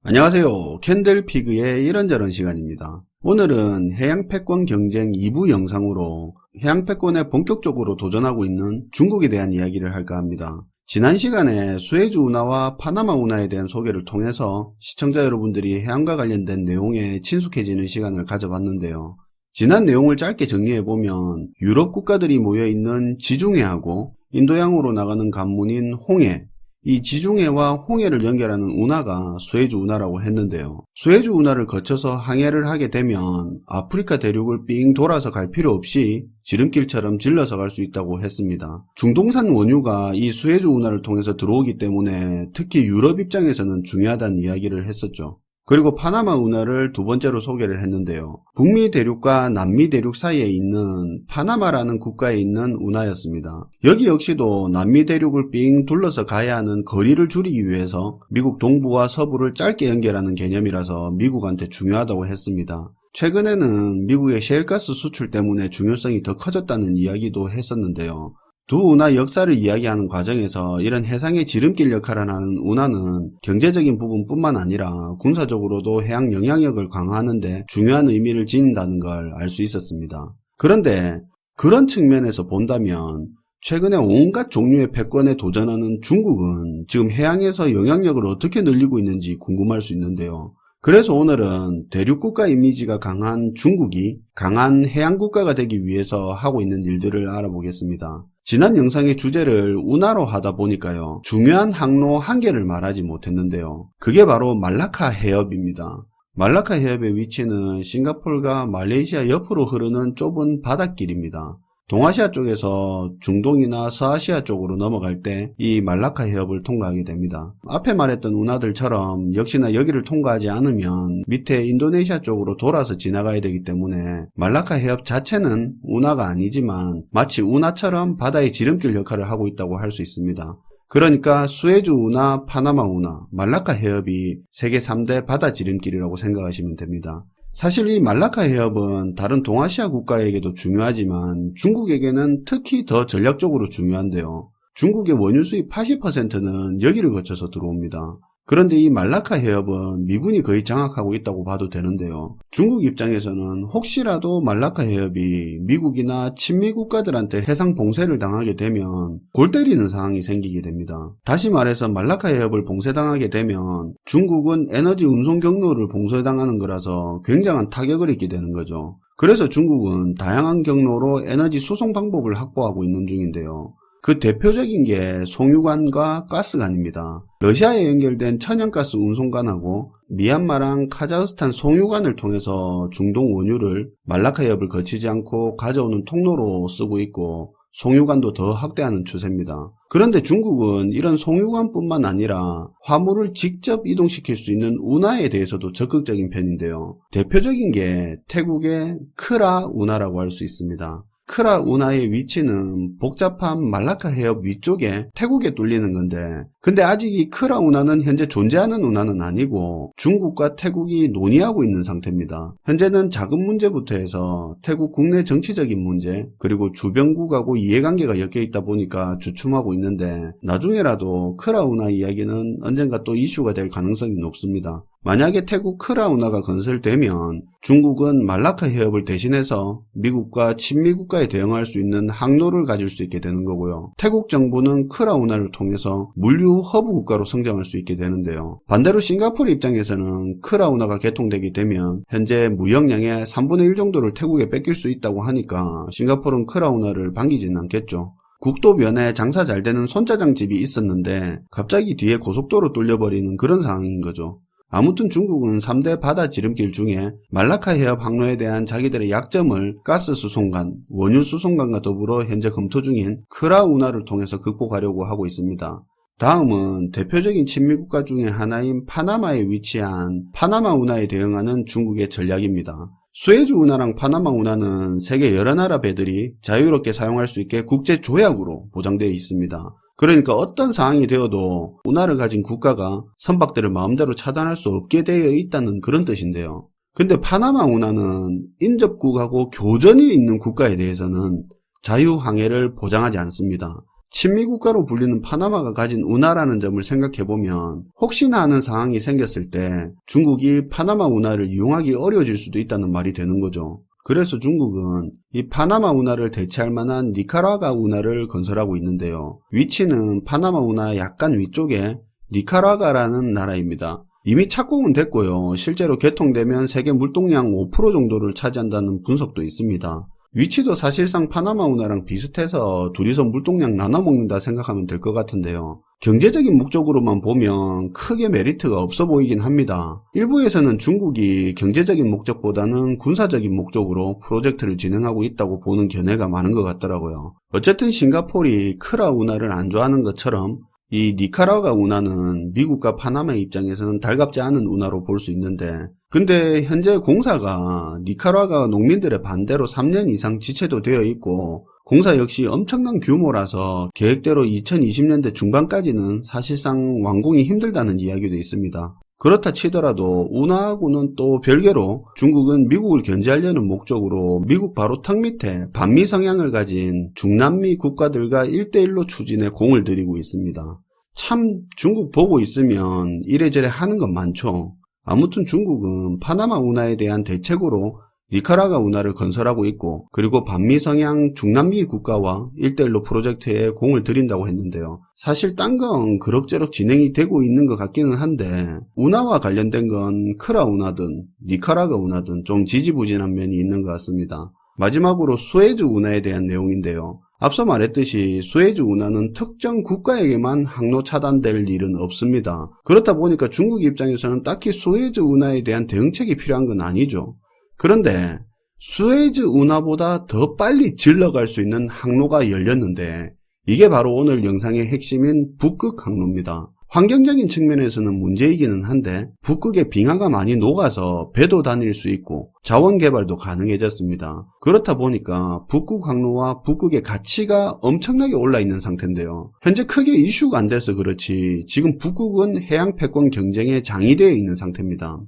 안녕하세요. 캔들피그의 이런저런 시간입니다. 오늘은 해양패권 경쟁 2부 영상으로 해양패권에 본격적으로 도전하고 있는 중국에 대한 이야기를 할까 합니다. 지난 시간에 수에즈 운하와 파나마 운하에 대한 소개를 통해서 시청자 여러분들이 해양과 관련된 내용에 친숙해지는 시간을 가져봤는데요. 지난 내용을 짧게 정리해보면 유럽 국가들이 모여있는 지중해하고 인도양으로 나가는 관문인 홍해, 이 지중해와 홍해를 연결하는 운하가 수에즈 운하라고 했는데요. 수에즈 운하를 거쳐서 항해를 하게 되면 아프리카 대륙을 삥 돌아서 갈 필요 없이 지름길처럼 질러서 갈 수 있다고 했습니다. 중동산 원유가 이 수에즈 운하를 통해서 들어오기 때문에 특히 유럽 입장에서는 중요하다는 이야기를 했었죠. 그리고 파나마 운하를 두 번째로 소개를 했는데요. 북미 대륙과 남미 대륙 사이에 있는 파나마라는 국가에 있는 운하였습니다. 여기 역시도 남미 대륙을 삥 둘러서 가야 하는 거리를 줄이기 위해서 미국 동부와 서부를 짧게 연결하는 개념이라서 미국한테 중요하다고 했습니다. 최근에는 미국의 셰일가스 수출 때문에 중요성이 더 커졌다는 이야기도 했었는데요. 두 운하 역사를 이야기하는 과정에서 이런 해상의 지름길 역할을 하는 운하는 경제적인 부분뿐만 아니라 군사적으로도 해양 영향력을 강화하는 데 중요한 의미를 지닌다는 걸 알 수 있었습니다. 그런데 그런 측면에서 본다면 최근에 온갖 종류의 패권에 도전하는 중국은 지금 해양에서 영향력을 어떻게 늘리고 있는지 궁금할 수 있는데요. 그래서 오늘은 대륙국가 이미지가 강한 중국이 강한 해양국가가 되기 위해서 하고 있는 일들을 알아보겠습니다. 지난 영상의 주제를 운하로 하다 보니까요. 중요한 항로 한 개를 말하지 못했는데요. 그게 바로 말라카 해협입니다. 말라카 해협의 위치는 싱가포르가 말레이시아 옆으로 흐르는 좁은 바닷길입니다. 동아시아 쪽에서 중동이나 서아시아 쪽으로 넘어갈 때 이 말라카 해협을 통과하게 됩니다. 앞에 말했던 운하들처럼 역시나 여기를 통과하지 않으면 밑에 인도네시아 쪽으로 돌아서 지나가야 되기 때문에 말라카 해협 자체는 운하가 아니지만 마치 운하처럼 바다의 지름길 역할을 하고 있다고 할 수 있습니다. 그러니까 수에즈 운하, 파나마 운하, 말라카 해협이 세계 3대 바다 지름길이라고 생각하시면 됩니다. 사실 이 말라카 해협은 다른 동아시아 국가에게도 중요하지만 중국에게는 특히 더 전략적으로 중요한데요. 중국의 원유 수입 80%는 여기를 거쳐서 들어옵니다. 그런데 이 말라카 해협은 미군이 거의 장악하고 있다고 봐도 되는데요. 중국 입장에서는 혹시라도 말라카 해협이 미국이나 친미 국가들한테 해상 봉쇄를 당하게 되면 골 때리는 상황이 생기게 됩니다. 다시 말해서 말라카 해협을 봉쇄당하게 되면 중국은 에너지 운송 경로를 봉쇄당하는 거라서 굉장한 타격을 입게 되는 거죠. 그래서 중국은 다양한 경로로 에너지 수송 방법을 확보하고 있는 중인데요. 그 대표적인 게 송유관과 가스관입니다. 러시아에 연결된 천연가스 운송관하고 미얀마랑 카자흐스탄 송유관을 통해서 중동 원유를 말라카 해협을 거치지 않고 가져오는 통로로 쓰고 있고 송유관도 더 확대하는 추세입니다. 그런데 중국은 이런 송유관뿐만 아니라 화물을 직접 이동시킬 수 있는 운하에 대해서도 적극적인 편인데요. 대표적인 게 태국의 크라 운하라고 할 수 있습니다. 크라 운하의 위치는 복잡한 말라카 해협 위쪽에 태국에 뚫리는 건데 근데 아직 이 크라 운하는 현재 존재하는 운하는 아니고 중국과 태국이 논의하고 있는 상태입니다. 현재는 자금 문제부터 해서 태국 국내 정치적인 문제 그리고 주변국하고 이해관계가 엮여 있다 보니까 주춤하고 있는데 나중에라도 크라 운하 이야기는 언젠가 또 이슈가 될 가능성이 높습니다. 만약에 태국 크라 운하가 건설되면 중국은 말라카 해협을 대신해서 미국과 친미 국가에 대응할 수 있는 항로를 가질 수 있게 되는 거고요. 태국 정부는 크라 운하를 통해서 물류 허브 국가로 성장할 수 있게 되는데요. 반대로 싱가포르 입장에서는 크라 운하가 개통되게 되면 현재 무역량의 3분의 1 정도를 태국에 뺏길 수 있다고 하니까 싱가포르는 크라 운하를 반기지는 않겠죠. 국도변에 장사 잘 되는 손짜장집이 있었는데 갑자기 뒤에 고속도로 뚫려버리는 그런 상황인 거죠. 아무튼 중국은 3대 바다 지름길 중에 말라카 해협 항로에 대한 자기들의 약점을 가스 수송관, 원유 수송관과 더불어 현재 검토 중인 크라 운하를 통해서 극복하려고 하고 있습니다. 다음은 대표적인 친미국가 중에 하나인 파나마에 위치한 파나마 운하에 대응하는 중국의 전략입니다. 수에즈 운하랑 파나마 운하는 세계 여러 나라 배들이 자유롭게 사용할 수 있게 국제 조약으로 보장되어 있습니다. 그러니까 어떤 상황이 되어도 운하를 가진 국가가 선박들을 마음대로 차단할 수 없게 되어 있다는 그런 뜻인데요. 근데 파나마 운하는 인접국하고 교전이 있는 국가에 대해서는 자유항해를 보장하지 않습니다. 친미 국가로 불리는 파나마가 가진 운하라는 점을 생각해보면 혹시나 하는 상황이 생겼을 때 중국이 파나마 운하를 이용하기 어려워질 수도 있다는 말이 되는 거죠. 그래서 중국은 이 파나마 운하를 대체할 만한 니카라과 운하를 건설하고 있는데요. 위치는 파나마 운하 약간 위쪽에 니카라과라는 나라입니다. 이미 착공은 됐고요. 실제로 개통되면 세계 물동량 5% 정도를 차지한다는 분석도 있습니다. 위치도 사실상 파나마 운하랑 비슷해서 둘이서 물동량 나눠 먹는다 생각하면 될 것 같은데요. 경제적인 목적으로만 보면 크게 메리트가 없어 보이긴 합니다. 일부에서는 중국이 경제적인 목적보다는 군사적인 목적으로 프로젝트를 진행하고 있다고 보는 견해가 많은 것 같더라고요. 어쨌든 싱가포르이 크라 운하를 안 좋아하는 것처럼 이 니카라과 운하는 미국과 파나마의 입장에서는 달갑지 않은 운하로 볼 수 있는데, 근데 현재 공사가 니카라과 농민들의 반대로 3년 이상 지체도 되어 있고 공사 역시 엄청난 규모라서 계획대로 2020년대 중반까지는 사실상 완공이 힘들다는 이야기도 있습니다. 그렇다 치더라도 운하하고는 또 별개로 중국은 미국을 견제하려는 목적으로 미국 바로 턱 밑에 반미 성향을 가진 중남미 국가들과 1대1로 추진에 공을 들이고 있습니다. 참 중국 보고 있으면 이래저래 하는 건 많죠. 아무튼 중국은 파나마 운하에 대한 대책으로 니카라과 운하를 건설하고 있고, 그리고 반미 성향 중남미 국가와 1대1로 프로젝트에 공을 들인다고 했는데요. 사실 딴 건 그럭저럭 진행이 되고 있는 것 같기는 한데 운하와 관련된 건 크라 운하든 니카라과 운하든 좀 지지부진한 면이 있는 것 같습니다. 마지막으로 수에즈 운하에 대한 내용인데요. 앞서 말했듯이 수에즈 운하는 특정 국가에게만 항로 차단될 일은 없습니다. 그렇다 보니까 중국 입장에서는 딱히 수에즈 운하에 대한 대응책이 필요한 건 아니죠. 그런데 수에즈 운하보다 더 빨리 질러갈 수 있는 항로가 열렸는데 이게 바로 오늘 영상의 핵심인 북극 항로입니다. 환경적인 측면에서는 문제이기는 한데 북극에 빙하가 많이 녹아서 배도 다닐 수 있고 자원 개발도 가능해졌습니다. 그렇다 보니까 북극 항로와 북극의 가치가 엄청나게 올라 있는 상태인데요. 현재 크게 이슈가 안 돼서 그렇지 지금 북극은 해양 패권 경쟁에 장이 되어 있는 상태입니다.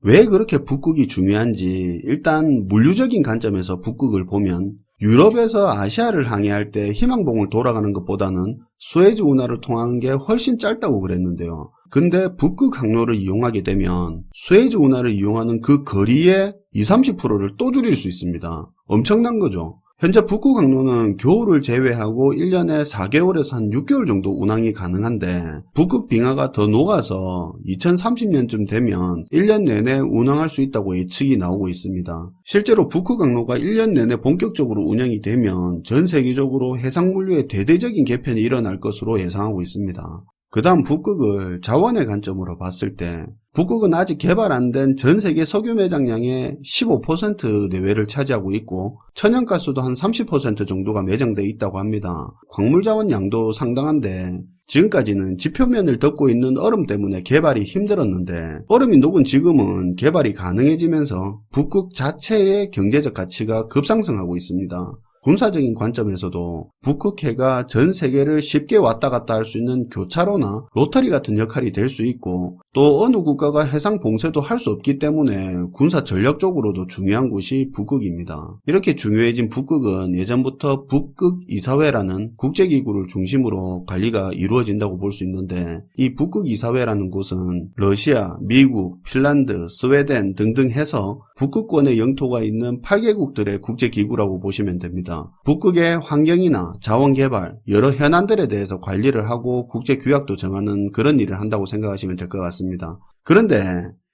왜 그렇게 북극이 중요한지 일단 물류적인 관점에서 북극을 보면 유럽에서 아시아를 항해할 때 희망봉을 돌아가는 것보다는 수에즈 운하를 통하는 게 훨씬 짧다고 그랬는데요. 근데 북극 항로를 이용하게 되면 수에즈 운하를 이용하는 그 거리의 20-30%를 또 줄일 수 있습니다. 엄청난 거죠. 현재 북극 항로는 겨울을 제외하고 1년에 4개월에서 한 6개월 정도 운항이 가능한데 북극 빙하가 더 녹아서 2030년쯤 되면 1년 내내 운항할 수 있다고 예측이 나오고 있습니다. 실제로 북극 항로가 1년 내내 본격적으로 운영이 되면 전 세계적으로 해상물류의 대대적인 개편이 일어날 것으로 예상하고 있습니다. 그 다음 북극을 자원의 관점으로 봤을 때 북극은 아직 개발 안 된 전 세계 석유 매장량의 15% 내외를 차지하고 있고 천연가스도 한 30% 정도가 매장되어 있다고 합니다. 광물 자원 양도 상당한데 지금까지는 지표면을 덮고 있는 얼음 때문에 개발이 힘들었는데 얼음이 녹은 지금은 개발이 가능해지면서 북극 자체의 경제적 가치가 급상승하고 있습니다. 군사적인 관점에서도 북극해가 전 세계를 쉽게 왔다 갔다 할 수 있는 교차로나 로터리 같은 역할이 될 수 있고 또 어느 국가가 해상 봉쇄도 할 수 없기 때문에 군사 전략적으로도 중요한 곳이 북극입니다. 이렇게 중요해진 북극은 예전부터 북극 이사회라는 국제기구를 중심으로 관리가 이루어진다고 볼 수 있는데 이 북극 이사회라는 곳은 러시아, 미국, 핀란드, 스웨덴 등등 해서 북극권의 영토가 있는 8개국들의 국제기구라고 보시면 됩니다. 북극의 환경이나 자원개발, 여러 현안들에 대해서 관리를 하고 국제규약도 정하는 그런 일을 한다고 생각하시면 될 것 같습니다. 그런데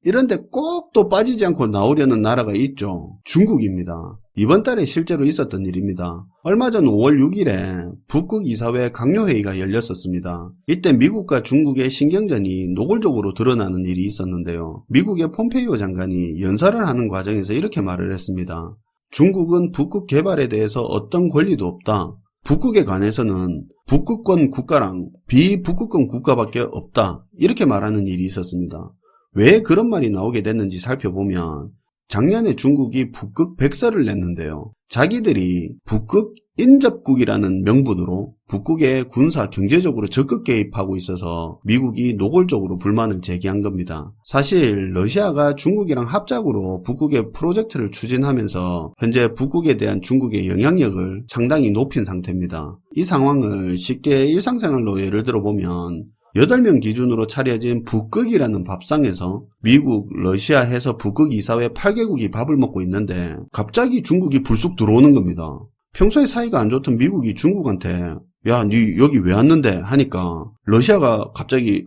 이런데 꼭 또 빠지지 않고 나오려는 나라가 있죠. 중국입니다. 이번 달에 실제로 있었던 일입니다. 얼마 전 5월 6일에 북극 이사회 강요회의가 열렸었습니다. 이때 미국과 중국의 신경전이 노골적으로 드러나는 일이 있었는데요. 미국의 폼페이오 장관이 연설을 하는 과정에서 이렇게 말을 했습니다. 중국은 북극 개발에 대해서 어떤 권리도 없다. 북극에 관해서는 북극권 국가랑 비북극권 국가밖에 없다. 이렇게 말하는 일이 있었습니다. 왜 그런 말이 나오게 됐는지 살펴보면 작년에 중국이 북극 백서를 냈는데요. 자기들이 북극 인접국이라는 명분으로 북극에 군사 경제적으로 적극 개입하고 있어서 미국이 노골적으로 불만을 제기한 겁니다. 사실 러시아가 중국이랑 합작으로 북극의 프로젝트를 추진하면서 현재 북극에 대한 중국의 영향력을 상당히 높인 상태입니다. 이 상황을 쉽게 일상생활로 예를 들어보면 8명 기준으로 차려진 북극이라는 밥상에서 미국, 러시아 해서 북극 이사회 8개국이 밥을 먹고 있는데 갑자기 중국이 불쑥 들어오는 겁니다. 평소에 사이가 안 좋던 미국이 중국한테 야, 니 여기 왜 왔는데? 하니까 러시아가 갑자기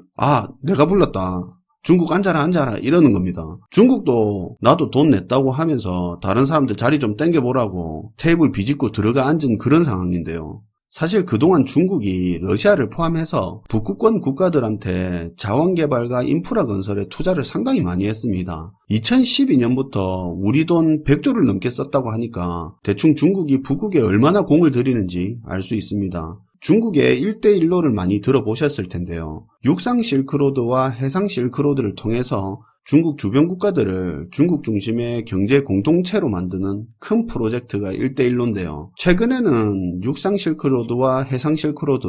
내가 불렀다. 중국 앉아라 이러는 겁니다. 중국도 나도 돈 냈다고 하면서 다른 사람들 자리 좀 땡겨보라고 테이블 비집고 들어가 앉은 그런 상황인데요. 사실 그동안 중국이 러시아를 포함해서 북극권 국가들한테 자원개발과 인프라 건설에 투자를 상당히 많이 했습니다. 2012년부터 우리 돈 100조를 넘게 썼다고 하니까 대충 중국이 북극에 얼마나 공을 들이는지 알 수 있습니다. 중국의 1대1로를 많이 들어보셨을 텐데요. 육상 실크로드와 해상 실크로드를 통해서 중국 주변 국가들을 중국 중심의 경제 공동체로 만드는 큰 프로젝트가 1대1로인데요. 최근에는 육상 실크로드와 해상 실크로드,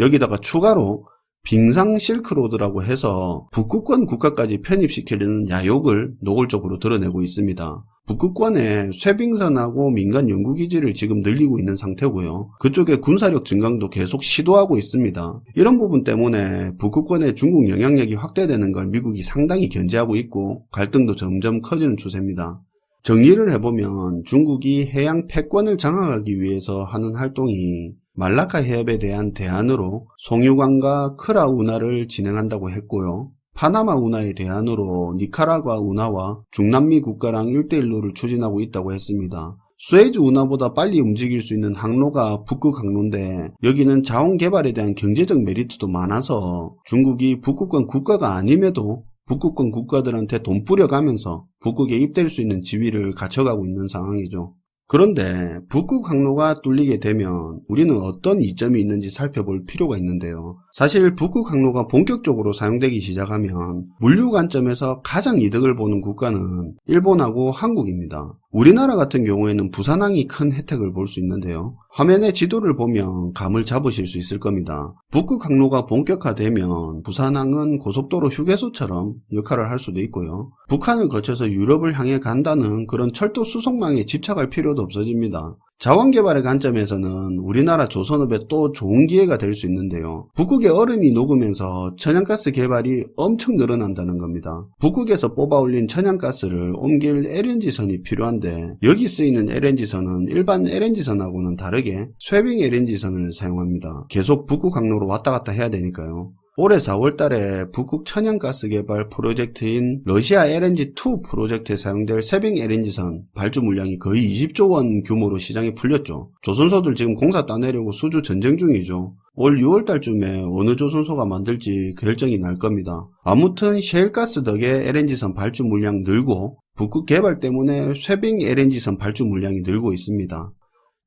여기다가 추가로 빙상 실크로드라고 해서 북극권 국가까지 편입시키려는 야욕을 노골적으로 드러내고 있습니다. 북극권에 쇠빙선하고 민간 연구기지를 지금 늘리고 있는 상태고요. 그쪽에 군사력 증강도 계속 시도하고 있습니다. 이런 부분 때문에 북극권의 중국 영향력이 확대되는 걸 미국이 상당히 견제하고 있고 갈등도 점점 커지는 추세입니다. 정리를 해보면 중국이 해양 패권을 장악하기 위해서 하는 활동이 말라카 해협에 대한 대안으로 송유관과 크라 운하를 진행한다고 했고요. 파나마 운하의 대안으로 니카라과 운하와 중남미 국가랑 1대1로를 추진하고 있다고 했습니다. 수에즈 운하보다 빨리 움직일 수 있는 항로가 북극 항로인데 여기는 자원 개발에 대한 경제적 메리트도 많아서 중국이 북극권 국가가 아님에도 북극권 국가들한테 돈 뿌려가면서 북극에 입댈 수 있는 지위를 갖춰가고 있는 상황이죠. 그런데 북극 항로가 뚫리게 되면 우리는 어떤 이점이 있는지 살펴볼 필요가 있는데요. 사실 북극 항로가 본격적으로 사용되기 시작하면 물류 관점에서 가장 이득을 보는 국가는 일본하고 한국입니다. 우리나라 같은 경우에는 부산항이 큰 혜택을 볼 수 있는데요. 화면의 지도를 보면 감을 잡으실 수 있을 겁니다. 북극 항로가 본격화되면 부산항은 고속도로 휴게소처럼 역할을 할 수도 있고요. 북한을 거쳐서 유럽을 향해 간다는 그런 철도 수송망에 집착할 필요도 없어집니다. 자원개발의 관점에서는 우리나라 조선업에 또 좋은 기회가 될 수 있는데요. 북극의 얼음이 녹으면서 천연가스 개발이 엄청 늘어난다는 겁니다. 북극에서 뽑아올린 천연가스를 옮길 LNG선이 필요한데 여기 쓰이는 LNG선은 일반 LNG선하고는 다르게 쇠빙 LNG선을 사용합니다. 계속 북극 항로로 왔다 갔다 해야 되니까요. 올해 4월달에 북극 천연가스 개발 프로젝트인 러시아 LNG2 프로젝트에 사용될 쇠빙 LNG선 발주 물량이 거의 20조 원 규모로 시장에 풀렸죠. 조선소들 지금 공사 따내려고 수주 전쟁 중이죠. 올 6월달쯤에 어느 조선소가 만들지 결정이 날 겁니다. 아무튼 셰일가스 덕에 LNG선 발주 물량 늘고 북극 개발 때문에 쇠빙 LNG선 발주 물량이 늘고 있습니다.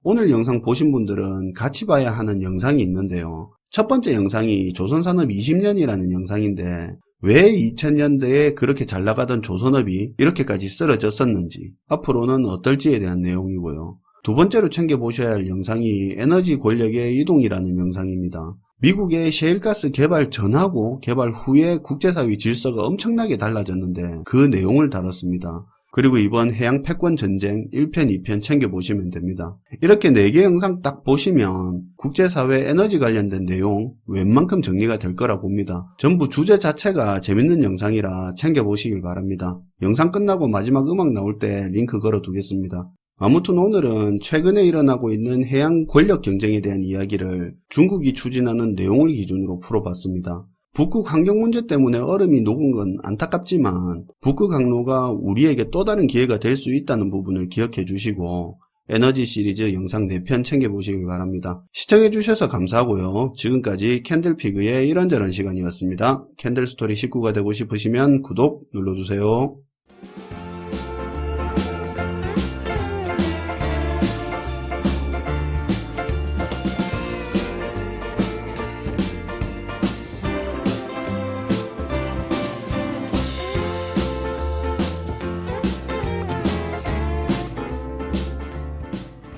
오늘 영상 보신 분들은 같이 봐야 하는 영상이 있는데요. 첫 번째 영상이 조선산업 20년이라는 영상인데 왜 2000년대에 그렇게 잘 나가던 조선업이 이렇게까지 쓰러졌었는지 앞으로는 어떨지에 대한 내용이고요. 두 번째로 챙겨보셔야 할 영상이 에너지 권력의 이동이라는 영상입니다. 미국의 셰일가스 개발 전하고 개발 후에 국제사회 질서가 엄청나게 달라졌는데 그 내용을 다뤘습니다. 그리고 이번 해양 패권 전쟁 1편, 2편 챙겨보시면 됩니다. 이렇게 4개 영상 딱 보시면 국제사회 에너지 관련된 내용 웬만큼 정리가 될 거라 봅니다. 전부 주제 자체가 재밌는 영상이라 챙겨보시길 바랍니다. 영상 끝나고 마지막 음악 나올 때 링크 걸어 두겠습니다. 아무튼 오늘은 최근에 일어나고 있는 해양 권력 경쟁에 대한 이야기를 중국이 추진하는 내용을 기준으로 풀어봤습니다. 북극 환경 문제 때문에 얼음이 녹은 건 안타깝지만 북극 항로가 우리에게 또 다른 기회가 될 수 있다는 부분을 기억해 주시고 에너지 시리즈 영상 4편 챙겨보시길 바랍니다. 시청해주셔서 감사하고요. 지금까지 캔들피그의 이런저런 시간이었습니다. 캔들스토리 식구가 되고 싶으시면 구독 눌러주세요.